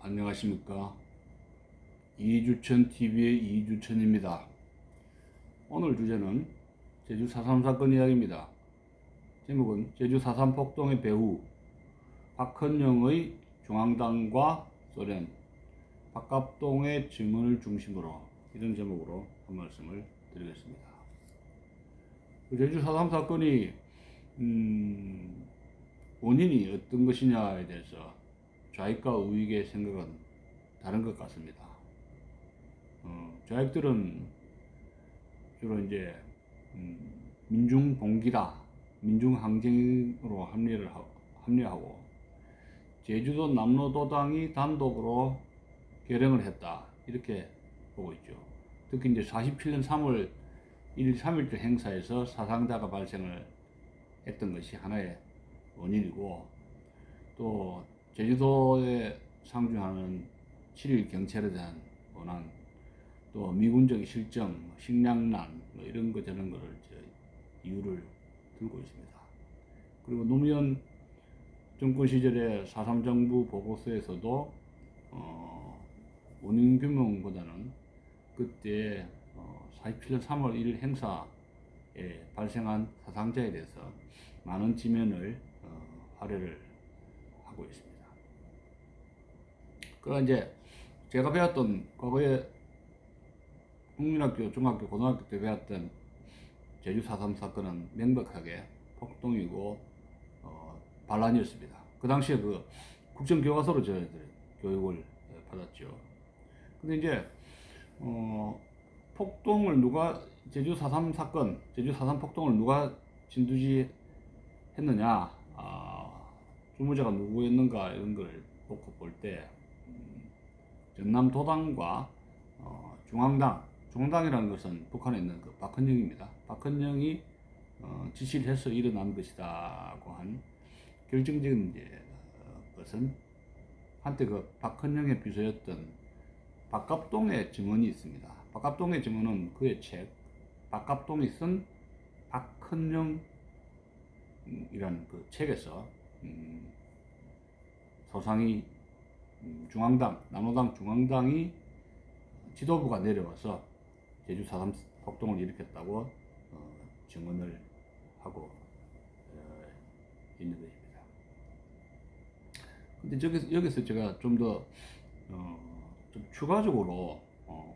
안녕하십니까. 이주천TV의 이주천입니다. 오늘 주제는 제주 4.3 사건 이야기입니다. 제목은 제주 4.3 폭동의 배후, 박헌영의 중앙당과 소련, 박갑동의 증언을 중심으로, 이런 제목으로 한 말씀을 드리겠습니다. 제주 4.3 사건이 원인이 어떤 것이냐에 대해서 좌익과 우익의 생각은 다른 것 같습니다. 좌익들은 주로 이제 민중봉기다, 민중항쟁으로 합리화하고 제주도 남로도당이 단독으로 결행을 했다, 이렇게 보고 있죠. 특히 이제 47년 3월 1일 3.1절 행사에서 사상자가 발생을 했던 것이 하나의 원인이고, 또 제주도에 상주하는 7.1 경찰에 대한 원한, 또 미군적 실정, 식량난, 이런 거 저런 거를 이유를 들고 있습니다. 그리고 노무현 정권 시절에 4.3 정부 보고서에서도 원인 규명보다는 그때 47년 3월 1일 행사에 발생한 사상자에 대해서 많은 지면을 할애를 하고 있습니다. 그러나 이제 제가 배웠던 과거에 국민학교, 중학교, 고등학교 때 배웠던 제주 4.3 사건은 명백하게 폭동이고 반란이었습니다. 그 당시에 그 국정교과서로 저희들 교육을 받았죠. 근데 이제 폭동을 누가, 제주 4.3 사건, 제주 4.3 폭동을 누가 진두지 했느냐, 주무자가 누구였는가, 이런 걸 놓고 볼 때 전남도당과 중앙당이라는 것은 북한에 있는 그 박헌영입니다. 박헌영이 지시를 해서 일어난 것이다고 한 결정적인 것은 한때 그 박헌영의 비서였던 박갑동의 증언이 있습니다. 박갑동의 증언은 그의 책, 박갑동이 쓴 박헌영이라는 그 책에서 소상이 중앙당, 남로당 중앙당이 지도부가 내려와서 제주 4.3 폭동을 일으켰다고 증언을 하고 있는 것입니다. 근데 여기서 제가 좀 더 좀 추가적으로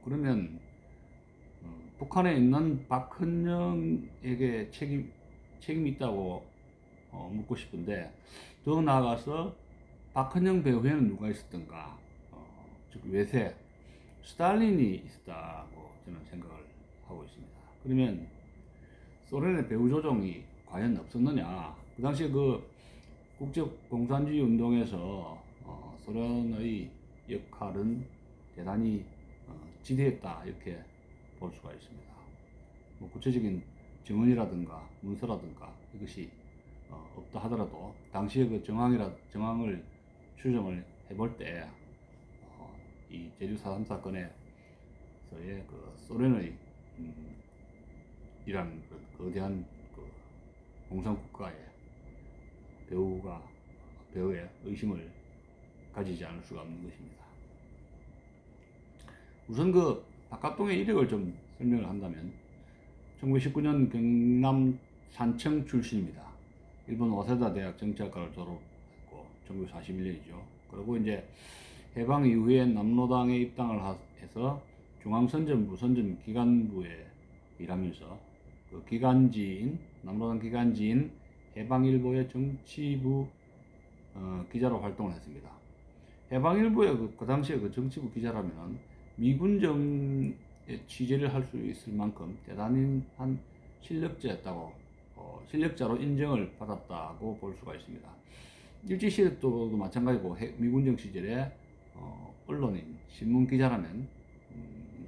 그러면 북한에 있는 박헌영에게 책임이 있다고 묻고 싶은데, 더 나아가서 박헌영 배후에는 누가 있었던가, 즉 외세 스탈린이 있었다고 저는 생각을 하고 있습니다. 그러면 소련의 배후 조종이 과연 없었느냐? 그 당시에 그 국제공산주의 운동에서 소련의 역할은 대단히 지대했다, 이렇게 볼 수가 있습니다. 뭐 구체적인 증언이라든가 문서라든가 이것이 없다 하더라도 당시에 그 정황을 추정을 해볼 때 이 제주 4.3 사건에서의 그 소련의 이란 그 거대한 그 공산국가의 배후에 의심을 가지지 않을 수가 없는 것입니다. 우선 그 박갑동의 이력을 좀 설명을 한다면, 1919년 경남 산청 출신입니다. 일본 와세다 대학 정치학과를 졸업했고 1941년이죠. 그리고 이제 해방 이후에 남로당에 입당을 해서 중앙선전부 선전기간부에 일하면서 그 남로당 기간지인 해방일보의 정치부 기자로 활동을 했습니다. 해방일보의 그 당시에 그 정치부 기자라면 미군정에 취재를 할 수 있을 만큼 대단한 실력자로 인정을 받았다고 볼 수가 있습니다. 일제시대도 마찬가지고 미군정 시절에 언론인, 신문 기자라면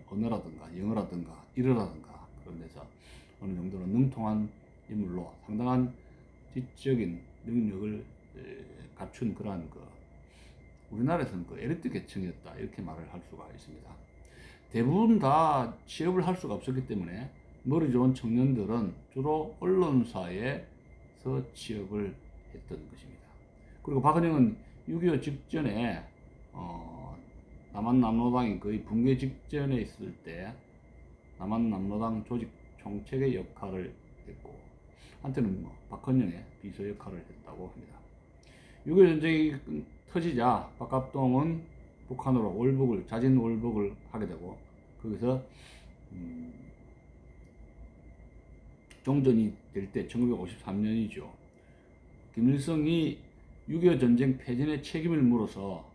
언어라든가 영어라든가 일어라든가 그런 데서 어느 정도는 능통한 인물로 상당한 지적인 능력을 갖춘 그러한 우리나라에서는 그 에리트 계층이었다, 이렇게 말을 할 수가 있습니다. 대부분 다 취업을 할 수가 없었기 때문에 머리 좋은 청년들은 주로 언론사에서 취업을 했던 것입니다. 그리고 박헌영은 6.25 직전에 남한남로당이 거의 붕괴 직전에 있을 때 남한남로당 조직 총책의 역할을 했고, 한때는 박헌영의 비서 역할을 했다고 합니다. 6.25 전쟁이 터지자 박갑동은 북한으로 자진 월북을 하게 되고, 거기서 종전이 될 때 1953년이죠. 김일성이 6.25 전쟁 패전의 책임을 물어서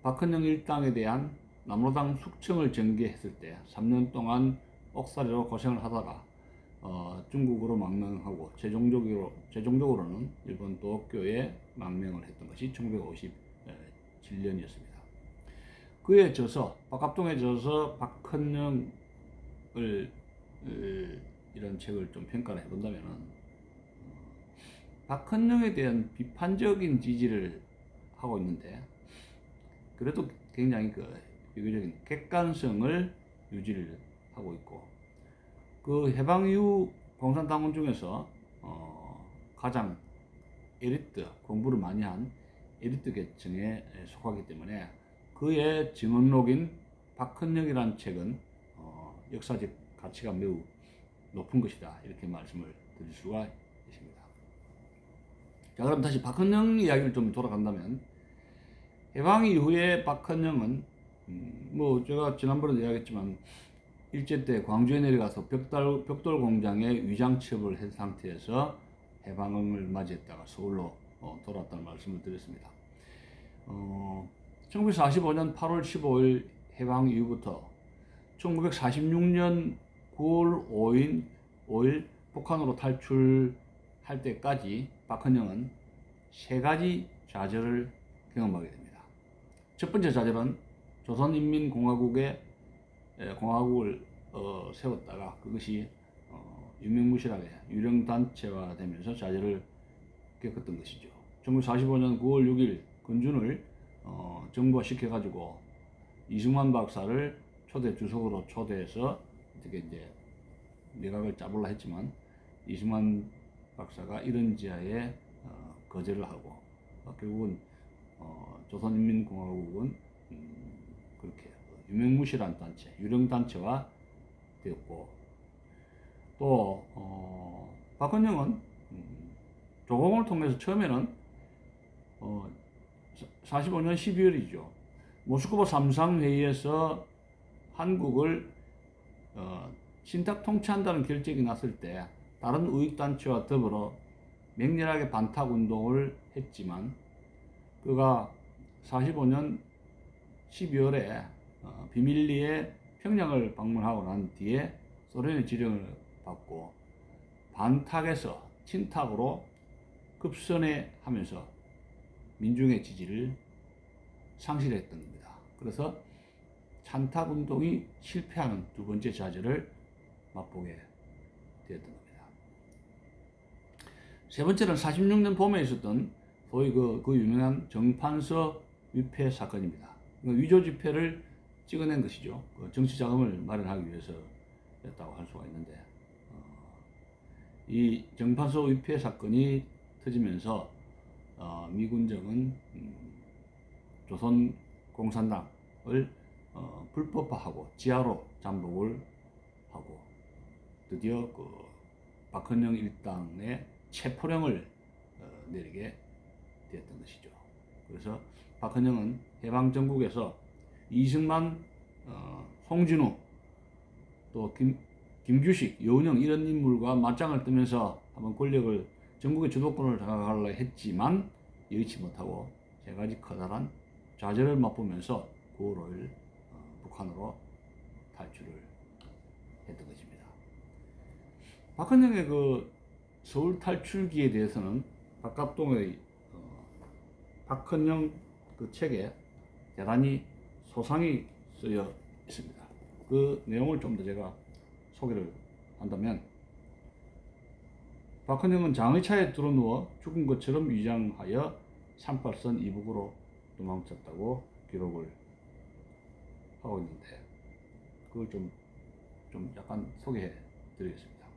박헌영 일당에 대한 남로당 숙청을 전개했을 때 3년 동안 옥살이로 고생을 하다가 중국으로 망명하고 최종적으로는 일본 도쿄에 망명을 했던 것이 1957년이었습니다. 그에 져서 박갑동에 져서 박헌영을 이런 책을 좀 평가를 해본다면은 박헌영에 대한 비판적인 지지를 하고 있는데, 그래도 굉장히 비교적인 객관성을 유지를 하고 있고, 그 해방 이후 공산당원 중에서 가장 엘리트, 공부를 많이 한 엘리트 계층에 속하기 때문에 그의 증언록인 박헌영이라는 책은 역사적 가치가 매우 높은 것이다, 이렇게 말씀을 드릴 수가 있습니다. 자, 그럼 다시 박헌영 이야기를 좀 돌아간다면, 해방 이후에 박헌영은 제가 지난번에도 이야기했지만 일제 때 광주에 내려가서 벽돌 공장에 위장 취업을 한 상태에서 해방을 맞이했다가 서울로 돌아왔다는 말씀을 드렸습니다. 1945년 8월 15일 해방 이후부터 1946년 9월 5일 북한으로 탈출할 때까지 박헌영은 세 가지 좌절을 경험하게 됩니다. 첫 번째 좌절은 조선인민공화국을 세웠다가 그것이 유명무실하게 유령단체화 되면서 좌절을 겪었던 것이죠. 1945년 9월 6일 건준을 정부화시켜가지고 이승만 박사를 주석으로 초대해서 어떻게 이제 내각을 짜볼라 했지만 이승만 박사가 이런 지하에 거절을 하고 결국은 조선인민공화국은 그렇게 유명무실한 단체, 유령단체화 되었고, 또 박헌영은 조공을 통해서 처음에는 45년 12월이죠. 모스크바 삼상회의에서 한국을 신탁 통치한다는 결정이 났을 때 다른 우익단체와 더불어 맹렬하게 반탁운동을 했지만, 그가 45년 12월에 비밀리에 평양을 방문하고 난 뒤에 소련의 지령을 받고 반탁에서 친탁으로 급선회 하면서 민중의 지지를 상실했던 겁니다. 그래서 찬탁운동이 실패하는 두 번째 좌절을 맛보게 되었던 겁니다. 세 번째는 46년 봄에 있었던 소위 그 유명한 정판서 위패 사건입니다. 위조 지폐를 찍어낸 것이죠. 정치 자금을 마련하기 위해서였다고 할 수가 있는데, 이 정판서 위패 사건이 터지면서 미군정은 조선 공산당을 불법화하고 지하로 잠복을 하고 드디어 박헌영 일당의 체포령을 내리게 되었던 것이죠. 그래서 박헌영은 해방 전국에서 이승만, 송진우, 또 김규식, 여운형 이런 인물과 맞짱을 뜨면서 한번 전국의 주도권을 장악하려 했지만 여의치 못하고 세 가지 커다란 좌절을 맛보면서 9월 5일 북한으로 탈출을 했던 것입니다. 박헌영의 서울 탈출기에 대해서는 박갑동의 박헌영 책에 대단히 소상히 쓰여 있습니다. 그 내용을 좀 더 제가 소개를 한다면, 박헌영은 장의차에 들어누워 죽은 것처럼 위장하여 38선 이북으로 도망쳤다고 기록을 하고 있는데, 그걸 좀 약간 소개해 드리겠습니다.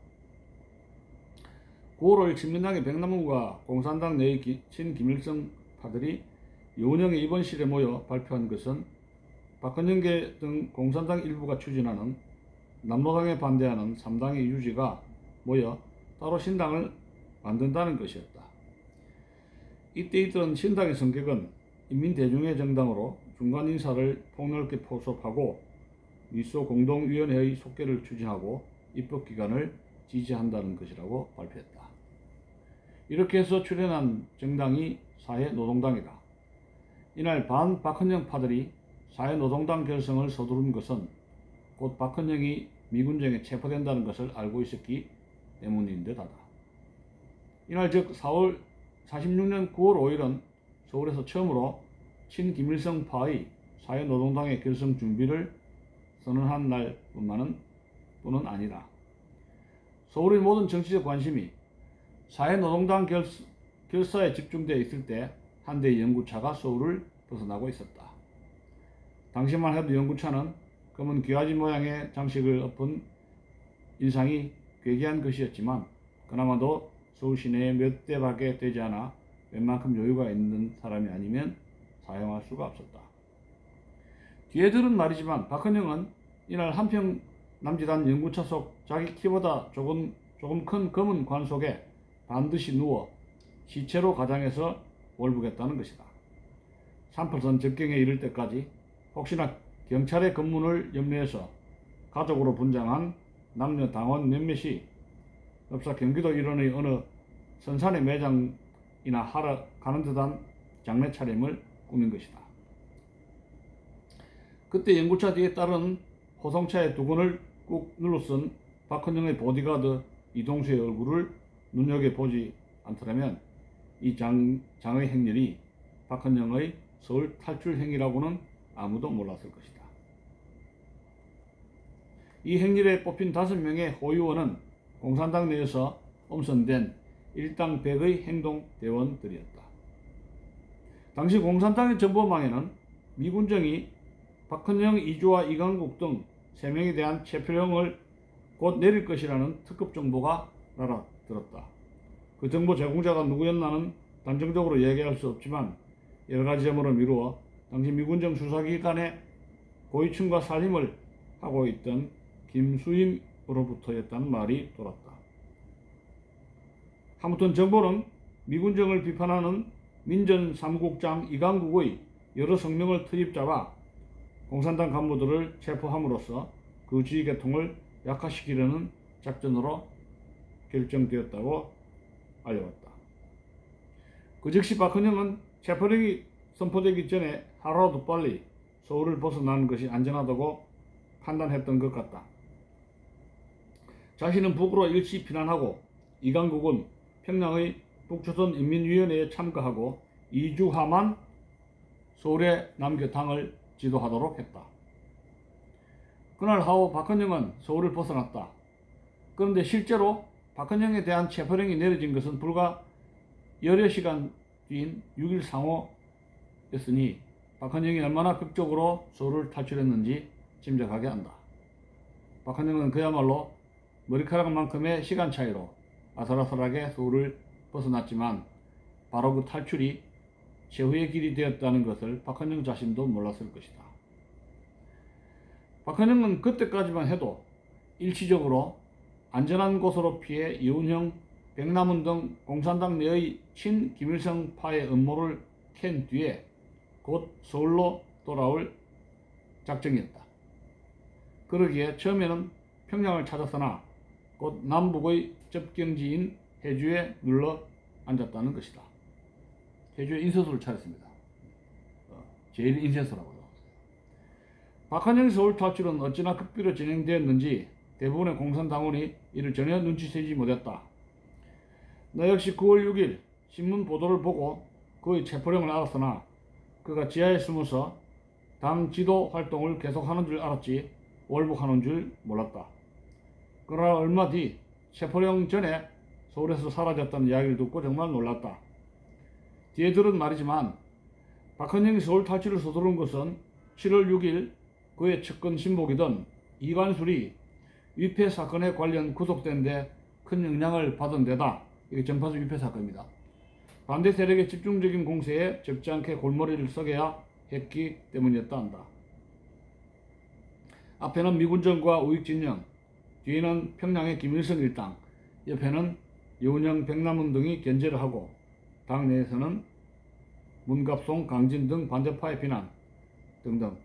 9월 5일 친민당의 백남훈과 공산당 내의 친김일성 파들이 여운형의 입원실에 모여 발표한 것은 박헌영계 등 공산당 일부가 추진하는 남로당에 반대하는 3당의 유지가 모여 따로 신당을 만든다는 것이었다. 이때 이들은 신당의 성격은 인민대중의 정당으로 중간 인사를 폭넓게 포섭하고 미소 공동위원회의 속개를 추진하고 입법기관을 지지한다는 것이라고 발표했다. 이렇게 해서 출연한 정당이 사회노동당이다. 이날 반 박헌영파들이 사회노동당 결성을 서두른 것은 곧 박헌영이 미군정에 체포된다는 것을 알고 있었기 때문인 듯하다. 이날 즉 46년 9월 5일은 서울에서 처음으로 친김일성파의 사회노동당의 결성 준비를 선언한 날뿐은 아니다. 서울의 모든 정치적 관심이 사회노동당 결사에 집중되어 있을 때 한 대의 연구차가 서울을 벗어나고 있었다. 당시만 해도 연구차는 검은 귀하지 모양의 장식을 엎은 인상이 괴기한 것이었지만 그나마도 서울 시내에 몇 대밖에 되지 않아 웬만큼 여유가 있는 사람이 아니면 사용할 수가 없었다. 뒤에 들은 말이지만 박헌영은 이날 한평 남짓한 연구차 속 자기 키보다 조금 큰 검은 관 속에 반드시 누워 시체로 가장해서 월북했다는 것이다. 3%선 접경에 이를 때까지 혹시나 경찰의 검문을 염려해서 가족으로 분장한 남녀 당원 몇몇이 읍사 경기도 일원의 어느 선산의 매장이나 하러 가는 듯한 장례 차림을 꾸민 것이다. 그때 연구차 뒤에 따른 호송차의 두건을 꾹 눌러쓴 박헌영의 보디가드 이동수의 얼굴을 눈여겨보지 않더라면 이 장의 행렬이 박헌영의 서울 탈출 행위라고는 아무도 몰랐을 것이다. 이 행렬에 뽑힌 5명의 호위원은 공산당 내에서 엄선된 일당 100의 행동대원들이었다. 당시 공산당의 정보망에는 미군정이 박헌영, 이주화, 이강국 등 3명에 대한 체포령을 곧 내릴 것이라는 특급 정보가 날아들었다. 그 정보 제공자가 누구였나는 단정적으로 얘기할 수 없지만 여러가지 점으로 미루어 당시 미군정 수사기관의 고위층과 살림을 하고 있던 김수임으로부터였다는 말이 돌았다. 아무튼 정보는 미군정을 비판하는 민전 사무국장 이강국의 여러 성명을 트집잡아 공산당 간부들을 체포함으로써 그 지휘계통을 약화시키려는 작전으로 결정되었다고 알려왔다. 그 즉시 박헌영은 체포령이 선포되기 전에 하루라도 빨리 서울을 벗어나는 것이 안전하다고 판단했던 것 같다. 자신은 북으로 일시 피난하고 이강국은 평양의 북조선인민위원회에 참가하고 이주하만 서울에 남겨 당을 지도하도록 했다. 그날 하오 박헌영은 서울을 벗어났다. 그런데 실제로 박헌영에 대한 체포령이 내려진 것은 불과 열여 시간 뒤인 6일 상호였으니 박헌영이 얼마나 극적으로 서울을 탈출했는지 짐작하게 한다. 박헌영은 그야말로 머리카락만큼의 시간 차이로 아슬아슬하게 서울을 벗어났지만 바로 그 탈출이 최후의 길이 되었다는 것을 박헌영 자신도 몰랐을 것이다. 박헌영은 그때까지만 해도 일시적으로 안전한 곳으로 피해 이훈형, 백남훈 등 공산당 내의 친김일성파의 음모를 캔 뒤에 곧 서울로 돌아올 작정이었다. 그러기에 처음에는 평양을 찾았으나 곧 남북의 접경지인 해주에 눌러 앉았다는 것이다. 해주에 인쇄소를 차렸습니다. 제1인쇄소라고요. 박헌영의 서울 탈출은 어찌나 급비로 진행되었는지 대부분의 공산당원이 이를 전혀 눈치채지 못했다. 나 역시 9월 6일 신문 보도를 보고 그의 체포령을 알았으나 그가 지하에 숨어서 당 지도 활동을 계속하는 줄 알았지 월북하는 줄 몰랐다. 그러나 얼마 뒤 체포령 전에 서울에서 사라졌다는 이야기를 듣고 정말 놀랐다. 뒤에 들은 말이지만 박헌영이 서울 탈출을 서두른 것은 7월 6일 그의 측근 신복이던 이관술이 위패 사건에 관련 구속된 데 큰 영향을 받은 데다. 이게 전파수 위패 사건입니다. 반대 세력의 집중적인 공세에 적지 않게 골머리를 써야 했기 때문이었다 한다. 앞에는 미군정과 우익진영, 뒤에는 평양의 김일성 일당, 옆에는 여운형, 백남훈 등이 견제를 하고 당 내에서는 문갑송, 강진 등 반대파의 비난 등등.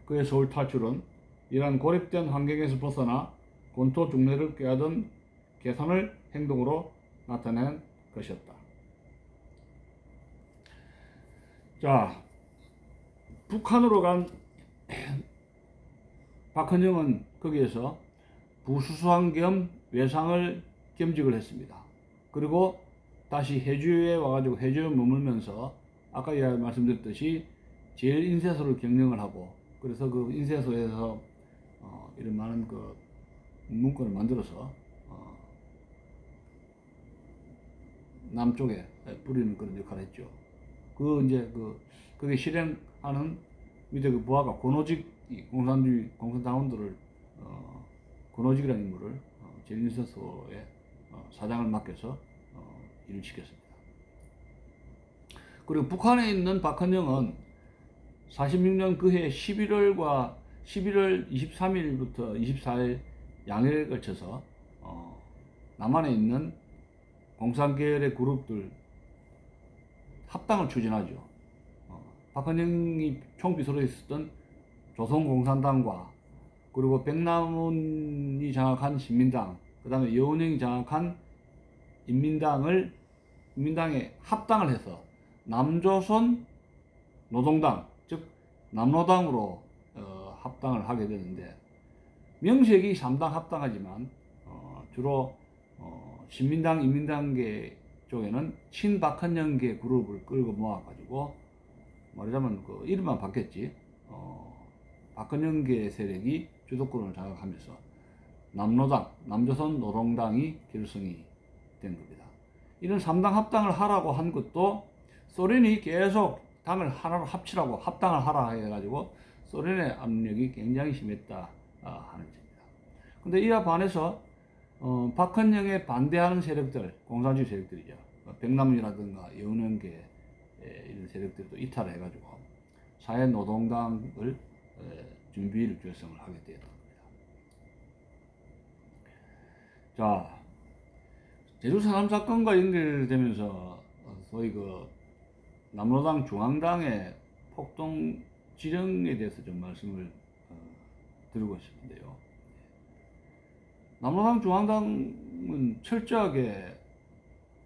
그의 서울 탈출은 이러한 고립된 환경에서 벗어나 본토 중래를 꾀하던 계산을 행동으로 나타낸 것이었다. 자, 북한으로 간 박헌영은 거기에서 부수수한 겸 외상을 겸직을 했습니다. 그리고 다시 해주에 와가지고 해주에 머물면서 아까 말씀드렸듯이 제일 인쇄소를 경영을 하고, 그래서 그 인쇄소에서 이런 많은 그 문건을 만들어서 남쪽에 뿌리는 그런 역할을 했죠. 그게 실행하는 밑에 그 부하가 권오직, 공산당원들을 권오직이라는 인물을 제일인쇄소에 사장을 맡겨서 일을 시켰습니다. 그리고 북한에 있는 박헌영은 46년 그해 11월 23일부터 24일 양일에 걸쳐서 남한에 있는 공산계열의 그룹들 합당을 추진하죠. 박헌영이 총비서로 있었던 조선공산당과 그리고 백남훈이 장악한 신민당, 그 다음에 여운형이 장악한 인민당에 합당을 해서 남조선 노동당, 즉 남노당으로 합당을 하게 되는데, 명색이 3당 합당하지만 주로 신민당, 인민당계 쪽에는 친박헌영계 그룹을 끌고 모아가지고 말하자면 그 이름만 바뀌었지, 박헌영계 세력이 주도권을 장악하면서 남노당, 남조선 노동당이 결성이 된 겁니다. 이런 3당 합당을 하라고 한 것도 소련이 계속 당을 하나로 합치라고, 합당을 하라 해가지고 소련의 압력이 굉장히 심했다 하는 점입니다. 근데 이와 반해서 박헌영에 반대하는 세력들, 공산주의 세력들이죠. 백남훈이라든가 여운형계 이런 세력들도 이탈을 해가지고 사회노동당을 준비를 결성을 하게 되었던 겁니다. 자, 제주 산암 사건과 연결되면서 소위 그 남로당 중앙당의 폭동 지령에 대해서 좀 말씀을 드리고 싶은데요. 남로당 중앙당은 철저하게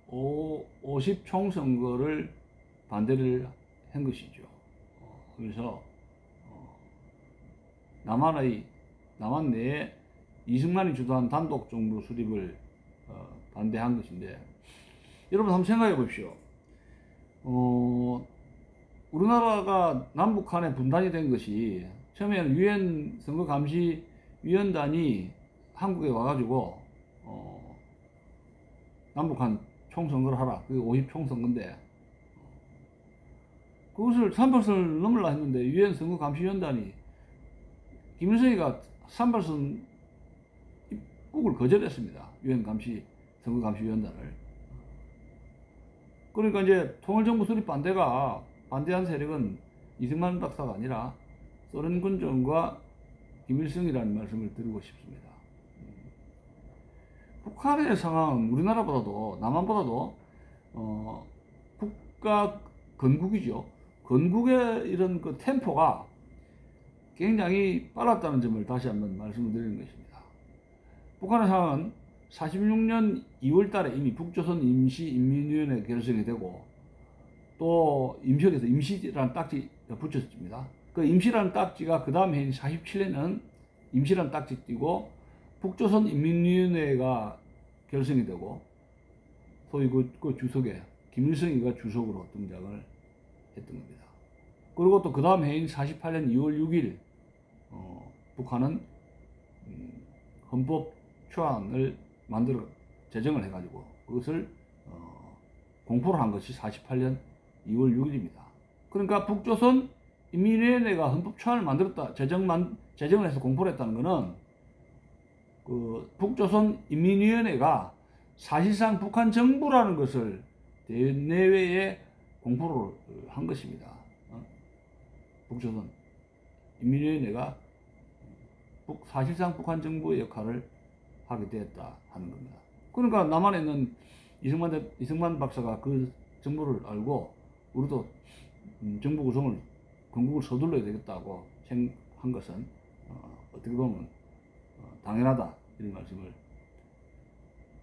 50 총선거를 반대를 한 것이죠. 그래서 남한 내에 이승만이 주도한 단독 정부 수립을 반대한 것인데, 여러분 한번 생각해 보십시오. 우리나라가 남북한에 분단이 된 것이 처음에는 유엔 선거감시위원단이 한국에 와가지고 남북한 총선거를 하라. 그게 50 총선거인데 그것을 3%를 넘으려 했는데 유엔 선거감시위원단이 김일성이가 3% 입국을 거절했습니다. 유엔 선거감시위원단을. 그러니까 이제 통일정부 수립 반대한 세력은 이승만 박사가 아니라 소련 군정과 김일성이라는 말씀을 드리고 싶습니다. 북한의 상황은 우리나라보다도, 남한보다도 국가 건국이죠. 건국의 이런 그 템포가 굉장히 빨랐다는 점을 다시 한번 말씀을 드리는 것입니다. 북한의 상황은 46년 2월 달에 이미 북조선 임시인민위원회 결성이 되고, 또 임시역에서 임시라는 딱지 붙였습니다. 그 임시라는 딱지가 그 다음 해인 47년은 임시라는 딱지 띄고 북조선 인민위원회가 결성이 되고, 소위 그 주석에 김일성이가 주석으로 등장을 했던 겁니다. 그리고 또 그 다음 해인 48년 2월 6일 북한은 헌법 초안을 제정을 해가지고 그것을 공포를 한 것이 48년 2월 6일입니다. 그러니까 북조선 인민위원회가 헌법 초안을 만들었다, 제정을 해서 공포를 했다는 것은 그 북조선 인민위원회가 사실상 북한 정부라는 것을 대내외에 공포를 한 것입니다. 북조선 인민위원회가 사실상 북한 정부의 역할을 하게 되었다 하는 겁니다. 그러니까 남한에 있는 이승만 박사가 그 정보를 알고 우리도 정부 구성을 건국을 서둘러야 되겠다고 생각한 것은 어떻게 보면 당연하다 이런 말씀을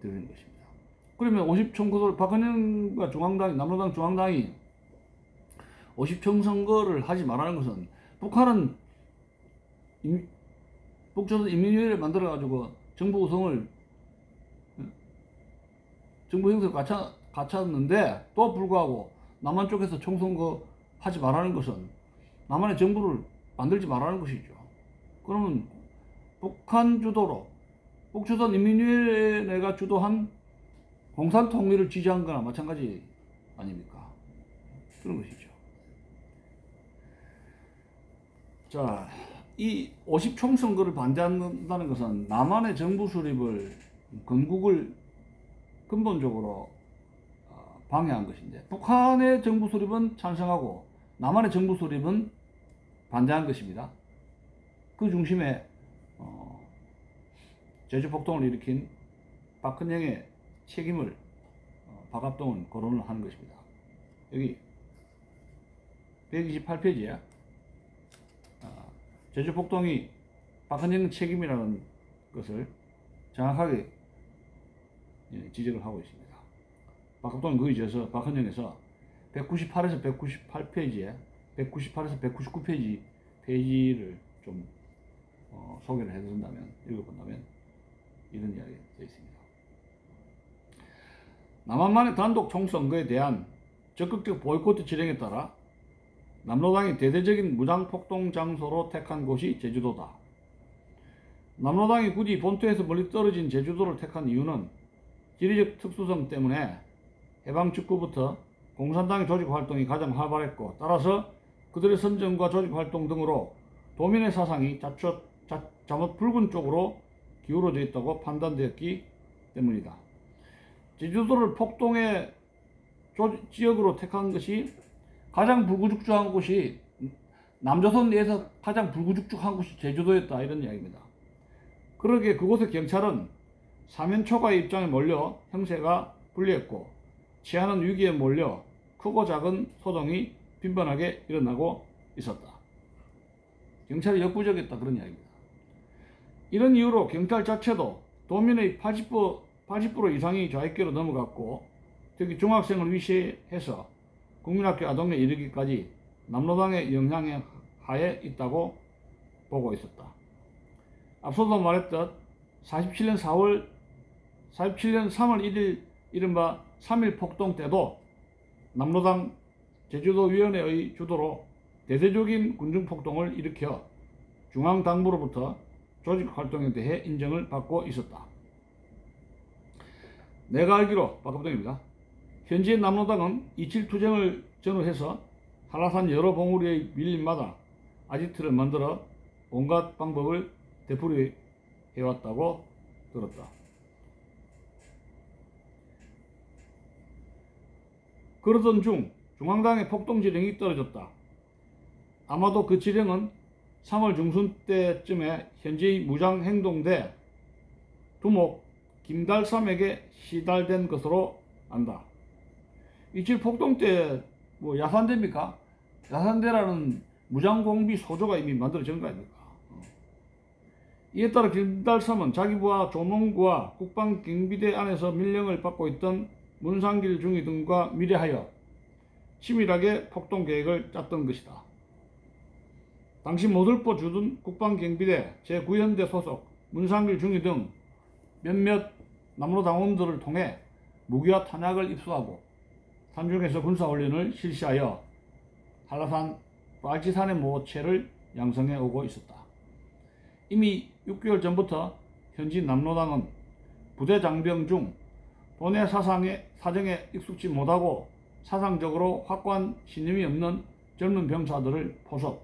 드리는 것입니다. 그러면 50총선을 박헌영과 중앙당이 남로당 중앙당이 50총 선거를 하지 말라는 것은 북한은 북조선 인민위원회를 만들어 가지고 정부 구성을 정부 형태를 갖췄는데 또 불구하고 남한 쪽에서 총선거 하지 말라는 것은 남한의 정부를 만들지 말라는 것이죠. 그러면 북한 주도로 북조선 인민위원회가 주도한 공산 통일을 지지한 거나 마찬가지 아닙니까? 그런 것이죠. 자, 이 50총 선거를 반대한다는 것은 남한의 정부 수립을 건국을 근본적으로 방해한 것인데 북한의 정부 수립은 찬성하고 남한의 정부 수립은 반대한 것입니다. 그 중심에 제주 폭동을 일으킨 박헌영의 책임을 박압동은 거론을 하는 것입니다. 여기 128페이지에 제주 폭동이 박헌영 책임이라는 것을 정확하게 지적을 하고 있습니다. 박합동은 거기 지어서 박헌영에서 198에서 198페이지에 198에서 199페이지를 좀 소개를 해준다면 읽어본다면 이런 이야기가 되어 있습니다. 남한만의 단독 총선거에 대한 적극적 보이콧 진행에 따라 남로당이 대대적인 무장폭동 장소로 택한 곳이 제주도다. 남로당이 굳이 본토에서 멀리 떨어진 제주도를 택한 이유는 지리적 특수성 때문에 해방 직후부터 공산당의 조직 활동이 가장 활발했고 따라서 그들의 선정과 조직 활동 등으로 도민의 사상이 자못 붉은 쪽으로 기울어져 있다고 판단되었기 때문이다. 제주도를 폭동의 지역으로 택한 것이 가장 불구죽죽한 곳이 남조선 내에서 가장 불구죽죽한 곳이 제주도였다 이런 이야기입니다. 그러기에 그곳의 경찰은 사면초가의 입장에 몰려 형세가 불리했고 치안은 위기에 몰려 크고 작은 소동이 빈번하게 일어나고 있었다. 경찰이 역부족했다 그런 이야기입니다. 이런 이유로 경찰 자체도 도민의 80% 이상이 좌익계로 넘어갔고 특히 중학생을 위시해서 국민학교 아동에 이르기까지 남로당의 영향 하에 있다고 보고 있었다. 앞서도 말했듯 47년 3월 1일 이른바 3.1 폭동 때도 남로당 제주도위원회의 주도로 대대적인 군중폭동을 일으켜 중앙당부로부터 조직활동에 대해 인정을 받고 있었다. 내가 알기로 박합동입니다. 현재 남로당은 2.7 투쟁을 전후해서 한라산 여러 봉우리의 밀림마다 아지트를 만들어 온갖 방법을 되풀이해왔다고 들었다. 그러던 중 중앙당의 폭동 지령이 떨어졌다. 아마도 그 지령은 3월 중순 때쯤에 현재의 무장행동대 두목 김달삼에게 시달된 것으로 안다. 2.7 폭동 때 뭐 야산대입니까? 야산대라는 무장공비 소조가 이미 만들어진 거 아닙니까? 이에 따라 김달삼은 자기 부하 조몽구와 국방경비대 안에서 밀령을 받고 있던 문상길 중위 등과 미래하여 치밀하게 폭동 계획을 짰던 것이다. 당시 모들포 주둔 국방경비대 제9연대 소속 문상길 중위 등 몇몇 남로당원들을 통해 무기와 탄약을 입수하고 산중에서 군사훈련을 실시하여 한라산 빨치산의 모체를 양성해 오고 있었다. 이미 6개월 전부터 현지 남로당은 부대 장병 중 본의 사정에 익숙지 못하고 사상적으로 확고한 신념이 없는 젊은 병사들을 포섭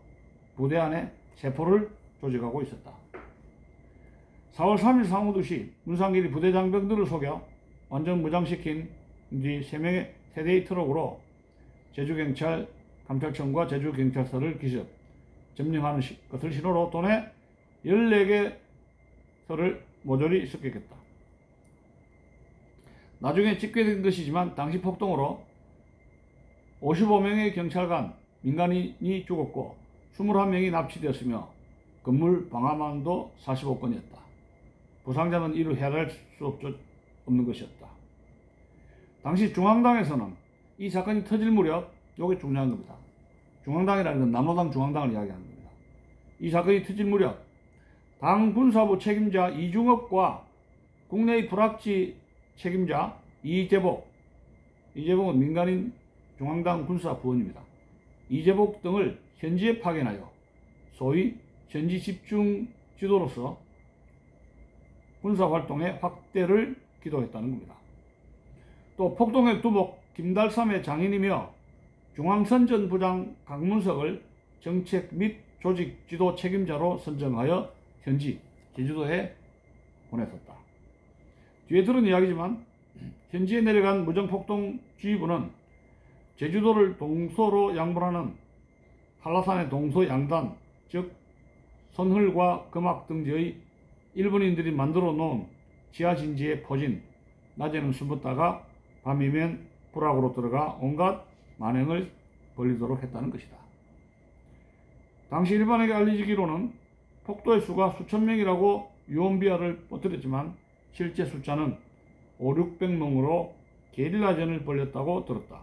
부대 안에 세포를 조직하고 있었다. 4월 3일 상후 2시 문상길이 부대 장병들을 속여 완전 무장시킨 뒤 3명의 세대의 트럭으로 제주경찰 감찰청과 제주경찰서를 기습 점령하는 것을 신호로 돈에 14개설을 모조리 습격했다. 나중에 집계된 것이지만 당시 폭동으로 55명의 경찰관, 민간인이 죽었고 21명이 납치되었으며 건물 방화만도 45건이었다. 부상자는 이루 헤아릴 수 없는 것이었다. 당시 중앙당에서는 이 사건이 터질 무렵, 이게 중요한 겁니다. 중앙당이라는 건 남로당 중앙당을 이야기하는 겁니다. 이 사건이 터질 무렵 당 군사부 책임자 이중업과 국내의 불합치 책임자 이재복은 민간인 중앙당 군사부원입니다. 이재복 등을 현지에 파견하여 소위 현지 집중 지도로서 군사활동의 확대를 기도했다는 겁니다. 또 폭동의 두목 김달삼의 장인이며 중앙선전부장 강문석을 정책 및 조직 지도 책임자로 선정하여 현지 제주도에 보냈었다. 뒤에 들은 이야기지만 현지에 내려간 무정폭동지휘부는 제주도를 동서로 양분하는 한라산의 동서양단, 즉 선흘과 금악 등지의 일본인들이 만들어 놓은 지하진지에 포진, 낮에는 숨었다가 밤이면 부락으로 들어가 온갖 만행을 벌이도록 했다는 것이다. 당시 일반에게 알려지기로는 폭도의 수가 수천 명이라고 유언비어를 뻗뜨렸지만 실제 숫자는 500~600명으로 게릴라전을 벌였다고 들었다.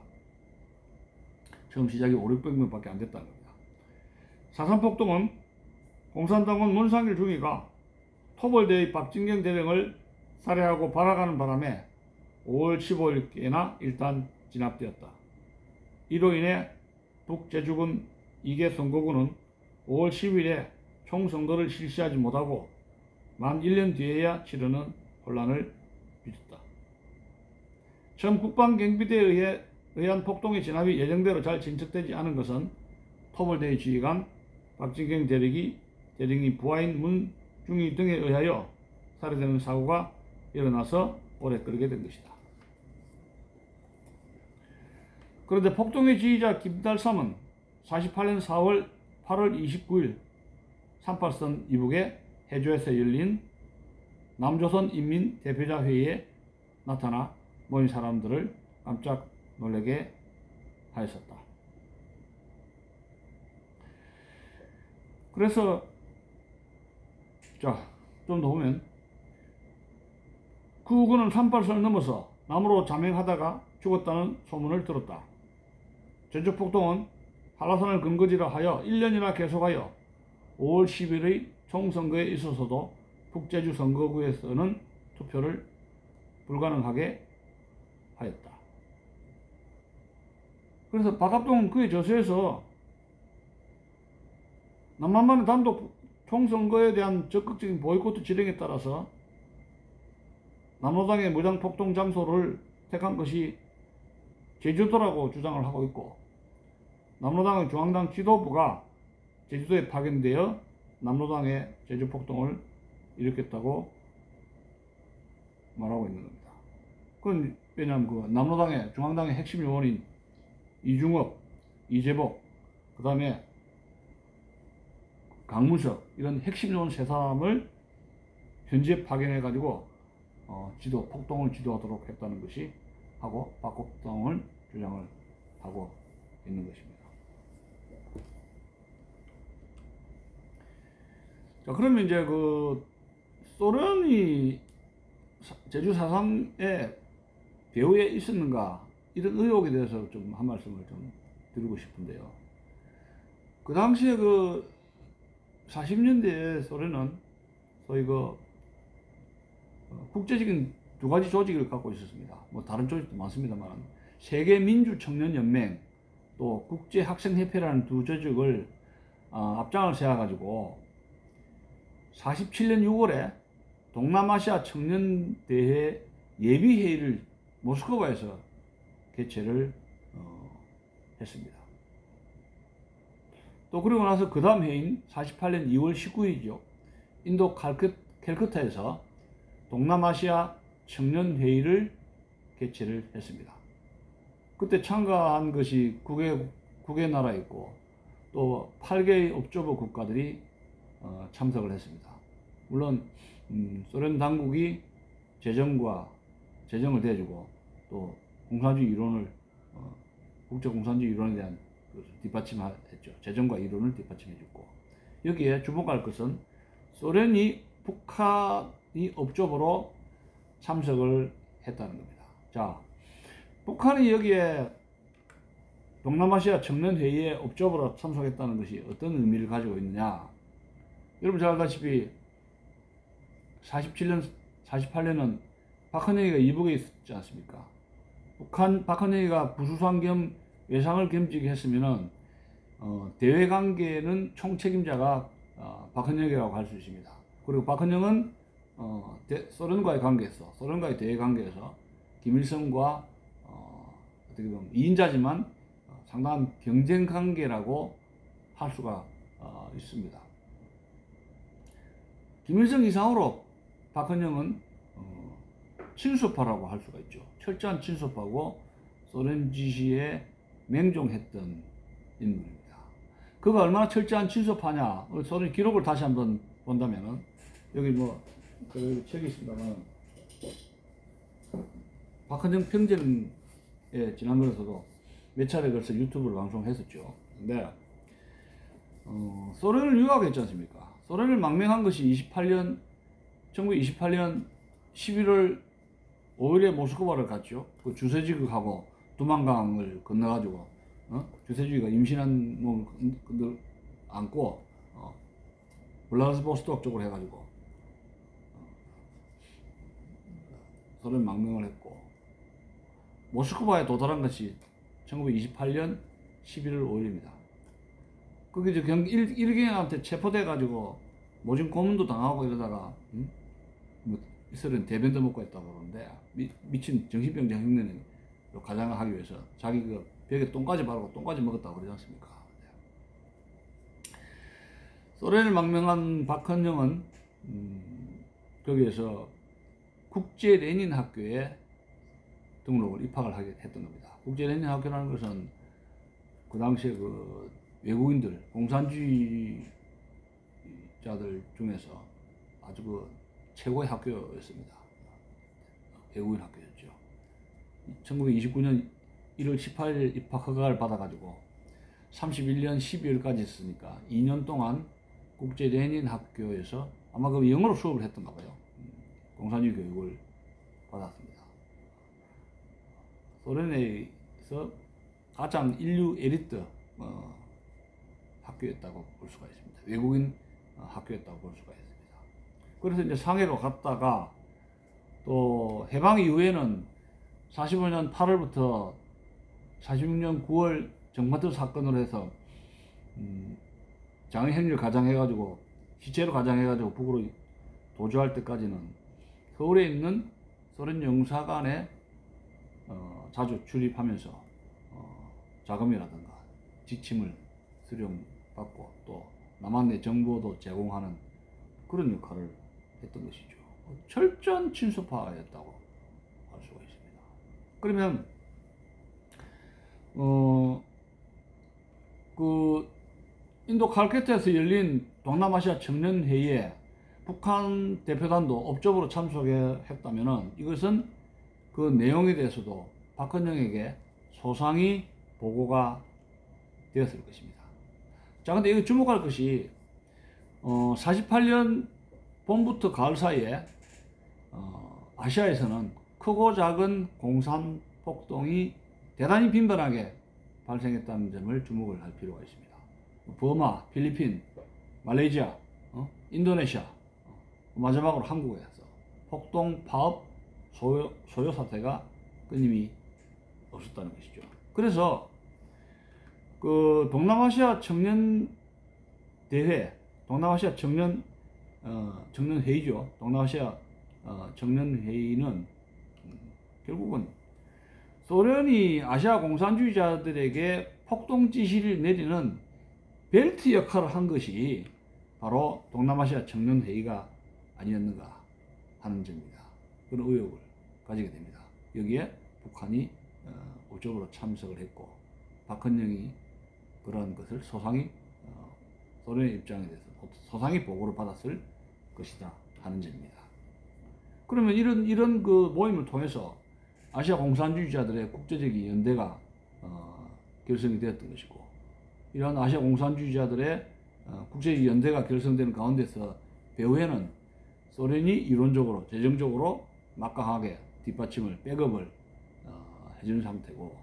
처음 시작이 500~600명밖에 안 됐다는 겁니다. 사산폭동은 공산당원 문상일 중위가 토벌대의 박진경 대령을 살해하고 발악하는 바람에 5월 15일께나 일단 진압되었다. 이로 인해 북제주군 2개 선거구는 5월 10일에 총선거를 실시하지 못하고 만 1년 뒤에야 치르는 혼란을 빚었다. 처음 국방경비대에 의한 폭동의 진압이 예정대로 잘 진척되지 않은 것은 토벌대의 지휘관 박진경 대령이 부하인 문중위 등에 의하여 살해되는 사고가 일어나서 오래 끌게 된 것이다. 그런데 폭동의 지휘자 김달삼은 48년 8월 29일 38선 이북의 해주에서 열린 남조선 인민 대표자 회의에 나타나 모인 사람들을 깜짝 놀라게 하였었다. 그래서 좀 더 보면 그는 38선을 넘어서 남으로 잠행하다가 죽었다는 소문을 들었다. 전적폭동은 한라산을 근거지로 하여 1년이나 계속하여 5월 10일의 총선거에 있어서도 북제주 선거구에서는 투표를 불가능하게 하였다. 그래서 박합동은 그의 저서에서 남한만의 단독 총선거에 대한 적극적인 보이콧 지령에 따라서 남로당의 무장폭동 장소를 택한 것이 제주도라고 주장을 하고 있고, 남로당의 중앙당 지도부가 제주도에 파견되어 남로당의 제주폭동을 일으켰다고 말하고 있는 겁니다. 그건 왜냐하면 그 남로당의 중앙당의 핵심 요원인 이중업, 이재복, 그 다음에 강문석, 이런 핵심 요원 세 사람을 현지에 파견해가지고 폭동을 지도하도록 했다는 것이 하고 박폭동을 주장을 하고 있는 것입니다. 자, 그러면 이제 그 소련이 제주 4.3의 배후에 있었는가, 이런 의혹에 대해서 좀 한 말씀을 좀 드리고 싶은데요. 그 당시에 그 40년대에 소련은 소위 그 국제적인 두 가지 조직을 갖고 있었습니다. 뭐 다른 조직도 많습니다만 세계민주청년연맹 또 국제학생협회라는 두 조직을 앞장을 세워가지고 47년 6월에 동남아시아 청년대회 예비회의를 모스크바에서 개최를 했습니다. 또 그러고 나서 그 다음 회의인 48년 2월 19일이죠. 인도 캘커타에서 동남아시아 청년회의를 개최를 했습니다. 그때 참가한 것이 9개 나라였고 또 8개의 업조부 국가들이 참석을 했습니다. 물론 소련 당국이 재정을 대주고 또 공산주의 이론을 국제 공산주의 이론에 대한 뒷받침했죠. 재정과 이론을 뒷받침해줬고, 여기에 주목할 것은 소련이 북한이 업적으로 참석을 했다는 겁니다. 자, 북한이 여기에 동남아시아 청년회의에 업적으로 참석했다는 것이 어떤 의미를 가지고 있느냐. 여러분 잘 알다시피 47년, 48년은 박헌영이가 이북에 있었지 않습니까? 박헌영이가 부수상 겸 외상을 겸직을 했으면은 대외 관계는 총책임자가 박헌영이라고 할 수 있습니다. 그리고 박헌영은 소련과의 관계에서, 소련과의 대외 관계에서 김일성과 어떻게 보면 2인자지만 상당한 경쟁 관계라고 할 수가 있습니다. 김일성 이상으로 박헌영은 친소파라고 할 수가 있죠. 철저한 친소파고 소련 지시에 맹종했던 인물입니다. 그가 얼마나 철저한 친소파냐, 소련 기록을 다시 한번 본다면은, 여기 여기 책이 있습니다만, 박헌영 평전에 지난번에서도 몇 차례 걸쳐 유튜브를 방송했었죠. 근데 소련을 유학했지 않습니까? 소련을 망명한 것이 1928년 11월 5일에 모스크바를 갔죠. 그 주세지국하고 두만강을 건너가지고 주세지국가 임신한 몸을 안고 블라디보스토크 쪽으로 해가지고 소련 망명을 했고, 모스크바에 도달한 것이 1928년 11월 5일입니다. 거기서 일경한테 체포돼가지고 모진 고문도 당하고 이러다가 이슬은 대변도 먹고 했다고 그러는데, 미친 정신병자 흉내는 가장을 하기 위해서 자기 그 벽에 똥까지 바르고 똥까지 먹었다고 그러지 않습니까? 소련을 망명한 박헌영은 거기에서 국제 레닌 학교에 등록을 입학을 하게 했던 겁니다. 국제 레닌 학교라는 것은 그 당시에 그 외국인들, 공산주의자들 중에서 아주 그 최고의 학교였습니다. 외국인 학교였죠. 1929년 1월 18일 입학 허가를 받아가지고 31년 12월까지 있으니까 2년 동안 국제 레닌 학교에서 아마 그 영어로 수업을 했던가 봐요. 공산주의 교육을 받았습니다. 소련에서 가장 인류 에리트 학교였다고 볼 수가 있습니다. 외국인 학교였다고 볼 수가 있습니다. 그래서 이제 상해로 갔다가 또 해방 이후에는 45년 8월부터 46년 9월 정마트 사건으로 해서 장애행위를 가장해가지고 시체로 가장해가지고 북으로 도주할 때까지는 서울에 있는 소련 영사관에 자주 출입하면서 자금이라든가 지침을 수령받고 또 남한의 정보도 제공하는 그런 역할을 했던 것이죠. 철저한 친소파였다고 할 수가 있습니다. 그러면 그 인도 칼케타에서 열린 동남아시아 청년회의에 북한 대표단도 업적으로 참석했다면은 이것은 그 내용에 대해서도 박헌영에게 소상히 보고가 되었을 것입니다. 자, 근데 이거 주목할 것이 48년 봄부터 가을 사이에 아시아에서는 크고 작은 공산 폭동이 대단히 빈번하게 발생했다는 점을 주목을 할 필요가 있습니다. 버마, 필리핀, 말레이시아, 인도네시아, 마지막으로 한국에서 폭동, 파업, 소요 사태가 끊임이 없었다는 것이죠. 그래서 그 동남아시아 청년 대회, 동남아시아 청년 회의죠. 동남아시아 청년 회의는 결국은 소련이 아시아 공산주의자들에게 폭동 지시를 내리는 벨트 역할을 한 것이 바로 동남아시아 청년 회의가 아니었는가 하는 점입니다. 그런 의혹을 가지게 됩니다. 여기에 북한이 업적으로 참석을 했고 박헌영이 그러한 것을 소상히 소련의 입장에 대해서 소상히 보고를 받았을 것이다 하는 점입니다. 그러면 이런 그 모임을 통해서 아시아 공산주의자들의 국제적인 연대가 결성이 되었던 것이고, 이러한 아시아 공산주의자들의 국제적 연대가 결성되는 가운데서 배후에는 소련이 이론적으로 재정적으로 막강하게 뒷받침을 백업을 해주는 상태고,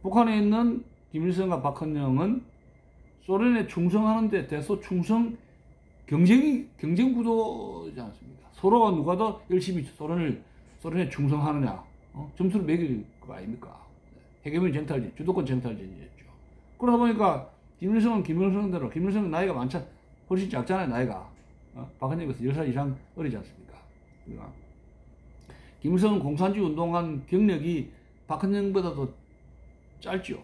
북한에 있는 김일성과 박헌영은 소련에 충성하는데 대소 충성 경쟁 구도지 않습니까? 서로가 누가 더 열심히 소련에 충성하느냐, 점수를 매길 거 아닙니까? 해계문 쟁탈전, 주도권 쟁탈전이었죠. 그러다 보니까 김일성은 김일성대로, 김일성은 나이가 훨씬 작잖아요, 나이가. 박헌영에서 10살 이상 어리지 않습니까? 그러니까 김일성은 공산주의 운동한 경력이 박헌영보다도 짧죠.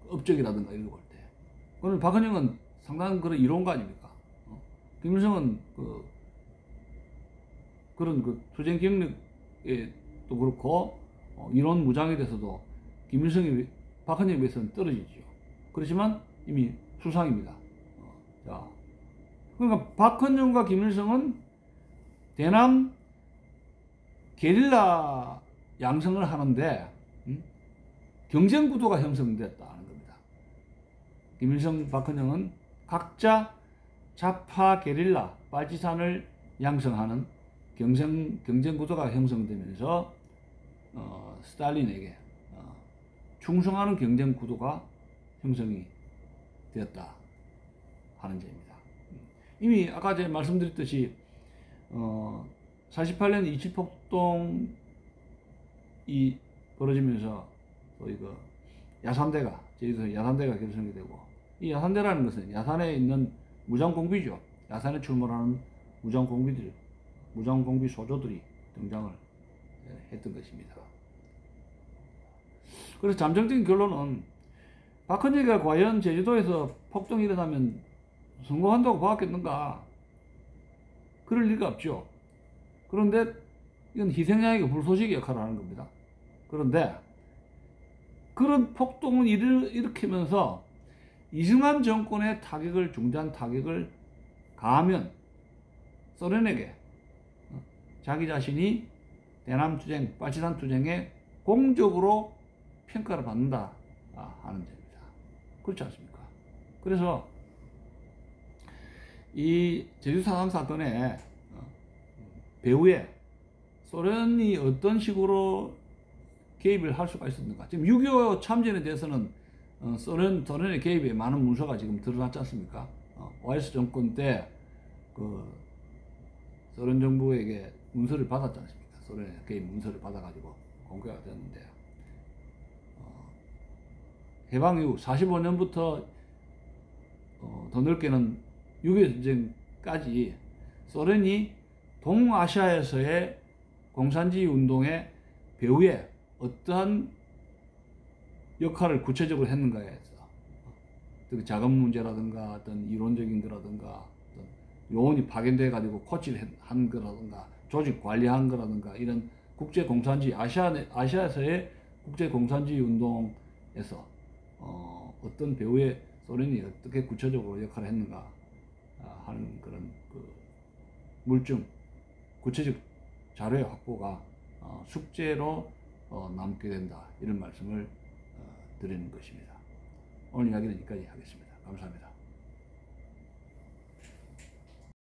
업적이라든가 이런 거 볼 때. 그러면 박헌영은 상당한 그런 이론가 아닙니까? 김일성은 그런 투쟁 경력에 또 그렇고, 이론 무장에 대해서도 김일성이 박헌영에 비해서는 떨어지죠. 그렇지만 이미 수상입니다. 자, 그러니까 박헌영과 김일성은 대남 게릴라 양성을 하는데 경쟁 구도가 형성됐다는 겁니다. 김일성, 박헌영은 각자 좌파 게릴라 빨치산을 양성하는 경쟁 구도가 형성되면서 스탈린에게 충성하는 경쟁 구도가 형성이 되었다 하는 점입니다. 이미 아까 제가 말씀드렸듯이 48년 이칠폭동이 벌어지면서 소위 야산대가, 제주도에 야산대가 결성이 되고, 이 야산대라는 것은 야산에 있는 무장공비죠. 야산에 출몰하는 무장공비 소조들이 등장을 했던 것입니다. 그래서 잠정적인 결론은 박헌영이가 과연 제주도에서 폭동이 일어나면 성공한다고 보았겠는가? 그럴 리가 없죠. 그런데 이건 희생양에게 불쏘시개 역할을 하는 겁니다. 그런데 그런 폭동을 일으키면서 이승만 정권의 중대한 타격을 가하면 소련에게 자기 자신이 대남 투쟁, 빨치산 투쟁에 공적으로 평가를 받는다 하는 점입니다. 그렇지 않습니까? 그래서 이 제주 4.3 사건의 배후에 소련이 어떤 식으로 개입을 할 수가 있었는가? 지금 6.25 참전에 대해서는 소련의 개입에 많은 문서가 지금 드러났지 않습니까? OS 정권 때 소련 정부에게 문서를 받았지 않습니까? 소련의 개입 문서를 받아가지고 공개가 됐는데, 해방 이후 45년부터 더 넓게는 6.25 전쟁까지 소련이 동아시아에서의 공산주의 운동의 배후에 어떠한 역할을 구체적으로 했는가에 대해서 자금 문제라든가 어떤 이론적인 거라든가 어떤 요원이 파견돼 가지고 코치를 한 거라든가 조직 관리한 거라든가 이런 국제 공산주의 아시아에서의 국제 공산주의 운동에서 어떤 배후에 소련이 어떻게 구체적으로 역할을 했는가 하는 그런 물증, 구체적 자료의 확보가 숙제로 남게 된다, 이런 말씀을 드리는 것입니다. 오늘 이야기는 여기까지 하겠습니다. 감사합니다.